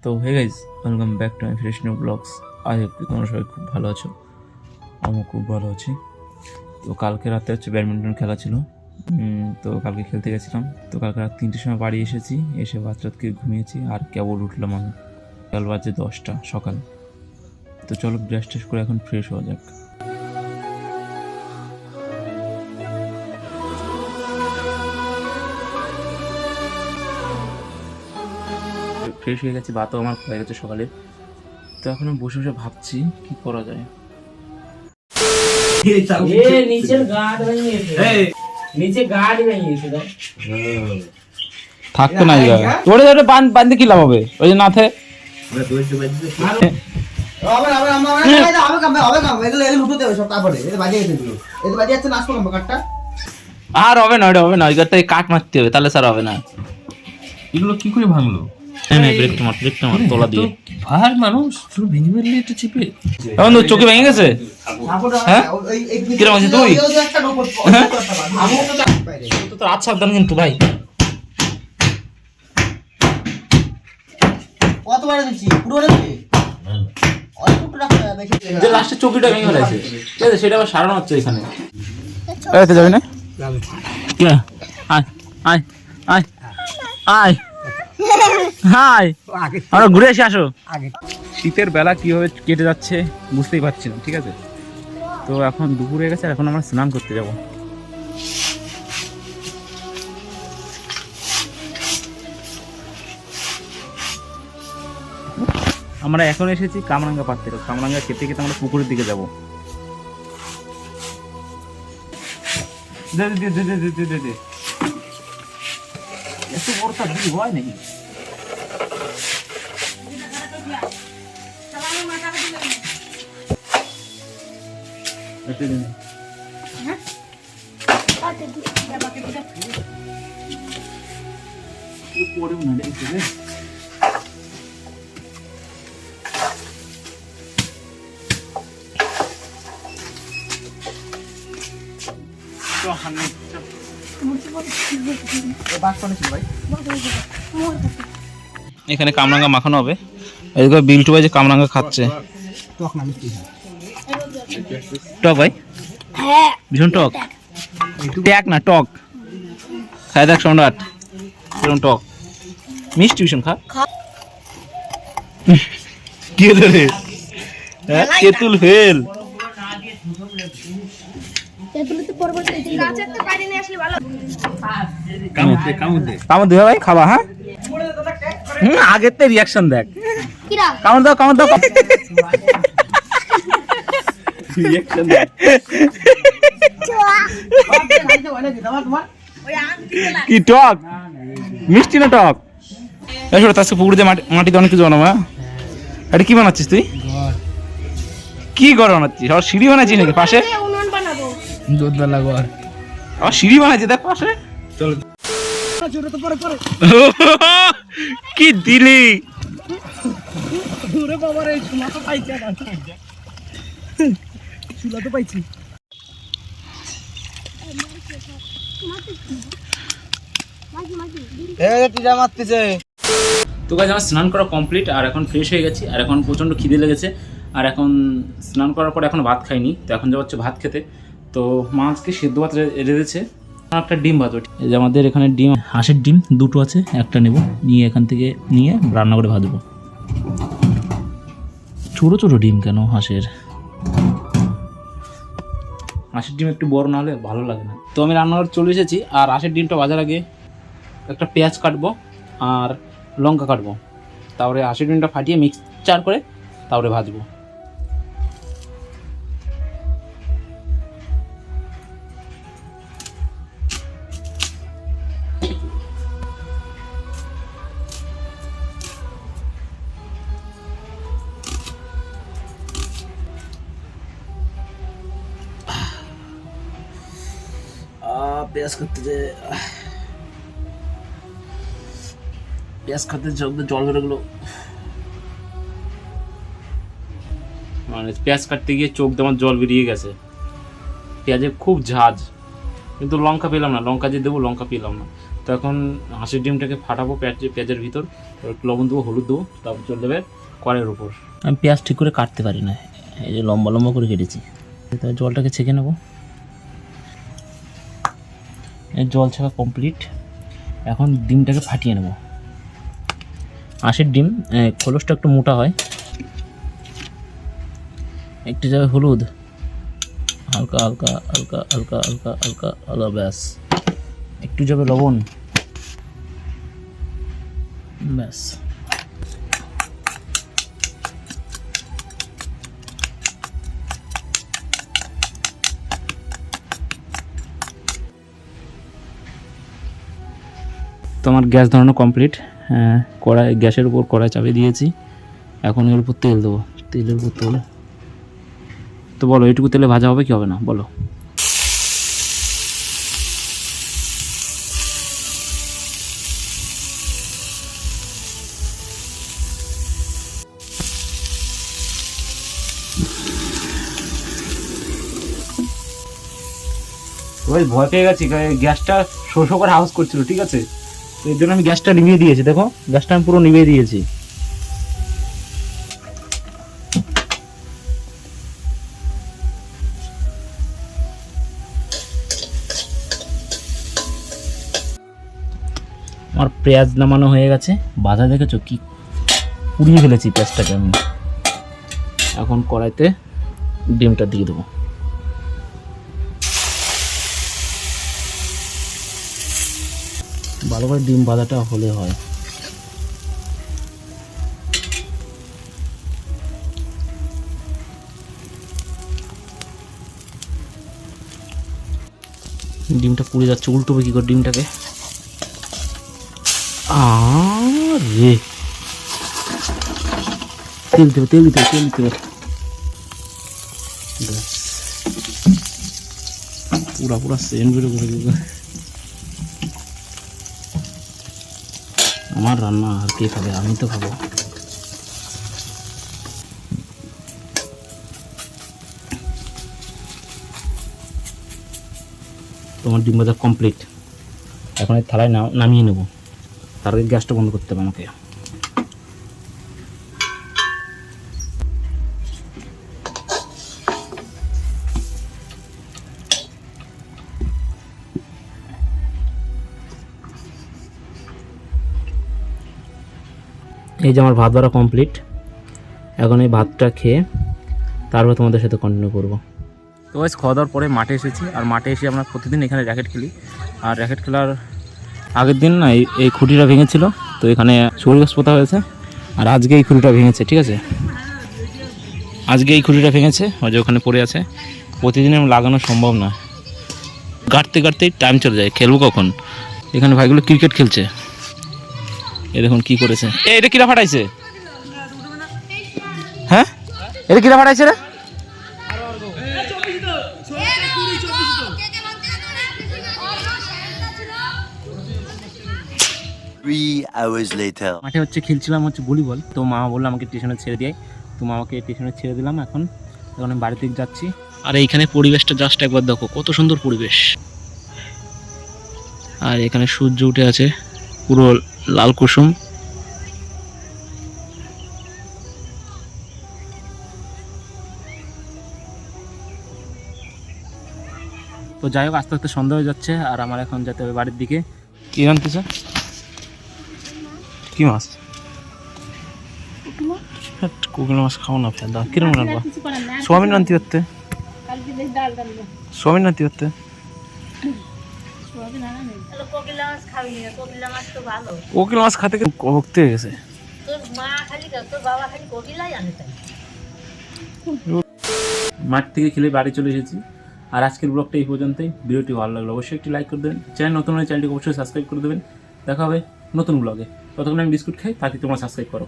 তো hey guys, welcome back to my fresh new blogs. I hope কি তোমরা সবাই খুব ভালো আছো। আমিও খুব ভালো আছি। তো কালকে রাতে হচ্ছে ব্যাডমিন্টন খেলা ছিল, তো কালকে খেলতে গেছিলাম। তো কালকে রাত 3টের সময় বাড়ি এসেছি, এসে বাচ্চাকে ঘুমিয়েছি আর কেবল উঠলাম আমি। কাল বাজে 10টা সকাল। তো চলো ব্রাশ ট্রাশ করে এখন ফ্রেশ হওয়া যাক। ফ্রেশ হয়ে গেছে, ভাতও আমার হয়ে গেছে সকালে। তো এখন আমি বসে বসে ভাবছি কি করা যায়। থাকতো না তোরে ধরে বান্ধে কি লাভ হবে, ওই যে না থাকে আর হবে না, ওটা হবে না, ওই গাড়িতে কাট মারতে হবে, তাহলে স্যার হবে না। এগুলো কি করে ভাঙলো? ব্রেকটা মার তলা দিয়ে ভাই মানুষ শুধু ভেঙে ফেললে এটা চিপে এখন তো চোখে ভেঙে গেছে। হ্যাঁ কিরকম আছিস তুই? তো আচ্ছা সাবধান কিন্তু ভাই। যে লাস্টে চৌকিটা ভেঙে ফেলেছে, ঠিক আছে, সেটা আবার সারানো হচ্ছে এখানে। যাবি না? কে? আয় আয় আয় আয় হাই, আমরা ঘুরে এসে আসো। শীতের বেলা কিভাবে কেটে যাচ্ছে বুঝতেই পারছি না, ঠিক আছে। তো এখন দুপুর হয়ে গেছে, এখন আমরা স্নান করতে যাব। আমরা এখন এসেছি কামরাঙ্গা পাড় থেকে। কামরাঙ্গা খেতে খেতে আমরা পুকুরের দিকে যাবো। এত বড় তার দিদি হয় নাকি? এখানে কামরাঙ্গা মাখানো হবে। এদিকে বিল্টু ভাই যে কামরাঙ্গা খাচ্ছে। টক ভাই, ভীষণ টক। টক না টক, খাই দেখ সম্রাট কিরকম টক। মিষ্টি ভীষণ খা। কি হলো রে? হ্যাঁ তেঁতুল ফেল। কামড় দিবে ভাই, খাবা? হ্যাঁ আগের তো রিয়াকশন দেখ। কামড় দাও কামড় দাও। কি টক মিষ্টি না টক? তার পুকুর দিয়ে মাটিতে অনেক কিছু বানাবো। এটা কি বানাচ্ছিস তুই? কি ঘর বানাচ্ছিস? আর সিঁড়ি বানাচ্ছিস নাকি পাশে? আবার সিঁড়ি বানাচ্ছি দেখ পাশে। কি দিলি? তো গাইস আমার স্নান করা কমপ্লিট, আর এখন ফ্রেশ হয়ে গেছি, আর এখন প্রচণ্ড খিদে লেগেছে। আর এখন স্নান করার পর এখন ভাত খাইনি, তো এখন যাবো হচ্ছে ভাত খেতে। তো মাছকে সেদ্ধ ভাত রেঁধেছে, একটা ডিম ভাজো। এই যে আমাদের এখানে ডিম, হাঁসের ডিম দুটো আছে, একটা নেব, নিয়ে এখান থেকে নিয়ে রান্না করে ভাজবো। ছোটো ছোটো ডিম কেন হাঁসের? হাঁসের ডিম একটু বড় না হলে ভালো লাগে না। তো আমি রান্নাঘর চলে এসেছি, আর হাঁসের ডিমটা ভাজার আগে একটা পেঁয়াজ কাটবো আর লঙ্কা কাটবো, তারপরে হাঁসের ডিমটা ফাটিয়ে মিক্সচার করে তারপরে ভাজবো। পেঁয়াজ খাতে জল বেরো গেলো, মানে পেঁয়াজ কাটতে গিয়ে চোখ দিয়ে আমার জল বেরিয়ে গেছে। পেঁয়াজে খুব ঝাঁজ, কিন্তু লঙ্কা পেলাম না, লঙ্কা যে দেবো লঙ্কা পেলাম না। তো এখন হাঁসের ডিমটাকে ফাটাবো পেঁয়াজের ভিতর, একটু লবণ দেবো, হলুদ দেবো, তারপর চলে যাবে কড়াইয়ের উপর। আমি পেঁয়াজ ঠিক করে কাটতে পারি না, এই যে লম্বা লম্বা করে কেটেছি। তাই জলটাকে ছেঁকে নেবো। এই জল ছাকা কমপ্লিট। এখন ডিমটাকে ফাটিয়ে নেব। হাঁসের ডিম খোলসটা একটু মোটা হয়। একটু যাবে হলুদ, হালকা হালকা হালকা হালকা হালকা হালকা হালকা, ব্যাস। একটু যাবে লবণ, ব্যাস। তো আমার গ্যাস ধরানো কমপ্লিট। কড়াই, গ্যাসের উপর কড়াই চাপিয়ে দিয়েছি। এখন এর উপর তেল দেবো, তেলের উপর তেল। তো বলো, এইটুকু তেলে ভাজা হবে কি হবে না বলো? ওই ভয় পেয়ে গেছি, গ্যাসটা শো শো করে আওয়াজ করছিল, ঠিক আছে? তো এর জন্য আমি গ্যাসটা নিভিয়ে দিয়েছি। দেখো, গ্যাসটা আমি পুরো নিভিয়ে দিয়েছি। আমার পেঁয়াজ নামানো হয়ে গেছে। বাধা দেখেছো কি পুড়িয়ে ফেলেছি পেঁয়াজটাকে আমি। এখন কড়াইতে ডিমটা দিয়ে দেবো। ভালো করে ডিম ভাজাটা হলে হয়। ডিমটা পুড়ে যাচ্ছে, উল্টোবে কি করে ডিমটাকে? আরে তেল দিতে, তেল দিতে, তেল দিতে। পুরা পুরা সেন্ট বেরো করে দেবে। আমার রান্না আর কে খাবে? আমি তো খাবো। তোমার ডিম ভাজা কমপ্লিট। এখন এই থালায় নামিয়ে নেব। তার আগে গ্যাসটা বন্ধ করতে হবে আমাকে। এই যে আমার ভাত বাড়া কমপ্লিট। এখন এই ভাতটা খেয়ে তারপর তোমাদের সাথে কন্টিনিউ করবো। তো গাইস, খাওয়া দাওয়ার পরে মাঠে এসেছি। আর মাঠে এসে আমরা প্রতিদিন এখানে র্যাকেট খেলি। আর র্যাকেট খেলার আগের দিন না এই খুঁটিটা ভেঙেছিল, তো এখানে সবুজ গাছ পোতা হয়েছে। আর আজকে এই খুঁটিটা ভেঙেছে, ঠিক আছে? আজকে এই খুঁটিটা ভেঙেছে, ওই যে ওখানে পড়ে আছে। প্রতিদিন লাগানো সম্ভব না, গাঁটতে গাঁটতেই টাইম চলে যায়। খেলবো কখন? এখানে ভাইগুলো ক্রিকেট খেলছে। এ দেখুন কি করেছে। এটা কিরা ফাটাইছে? হ্যাঁ, এটা কিরা ফাটাইছে রে? মাঠে হচ্ছে খেলছিলাম ভলিবল। তো মা বললো আমাকে স্টেশনে ছেড়ে দিয়ে। তো মামাকে স্টেশনে ছেড়ে দিলাম। এখন আমি বাড়ি থেকে যাচ্ছি। আর এইখানে পরিবেশটা জাস্ট একবার দেখো, কত সুন্দর পরিবেশ। আর এখানে সূর্য উঠে আছে, পুরো লাল কুসুম। তো যাই হোক, আস্তে আস্তে সন্ধ্যা হয়ে যাচ্ছে। আর আমার এখন যেতে হবে বাড়ির দিকে। কি আনতেছে? কি মাছ? কোকিল মাছ খাও না, ফেল দাও। কিরম রাখবা? সোয়াবিন আনতে হচ্ছে, সোয়াবিন আনতে হচ্ছে। কোকিল মাছ খাতে ভক্তি হয়ে গেছে। মাঠ থেকে খেলে বাড়ি চলে এসেছি। আর আজকের ব্লগটা এই পর্যন্তই। ভিডিওটি ভালো লাগলো অবশ্যই একটি লাইক করে দেবেন। চ্যানেল নতুন হলে চ্যানেলটিকে অবশ্যই সাবস্ক্রাইব করে দেবেন। দেখা হবে নতুন ব্লগে। ততক্ষণ আমি বিস্কুট খাই, তাকে তোমরা সাবস্ক্রাইব করো।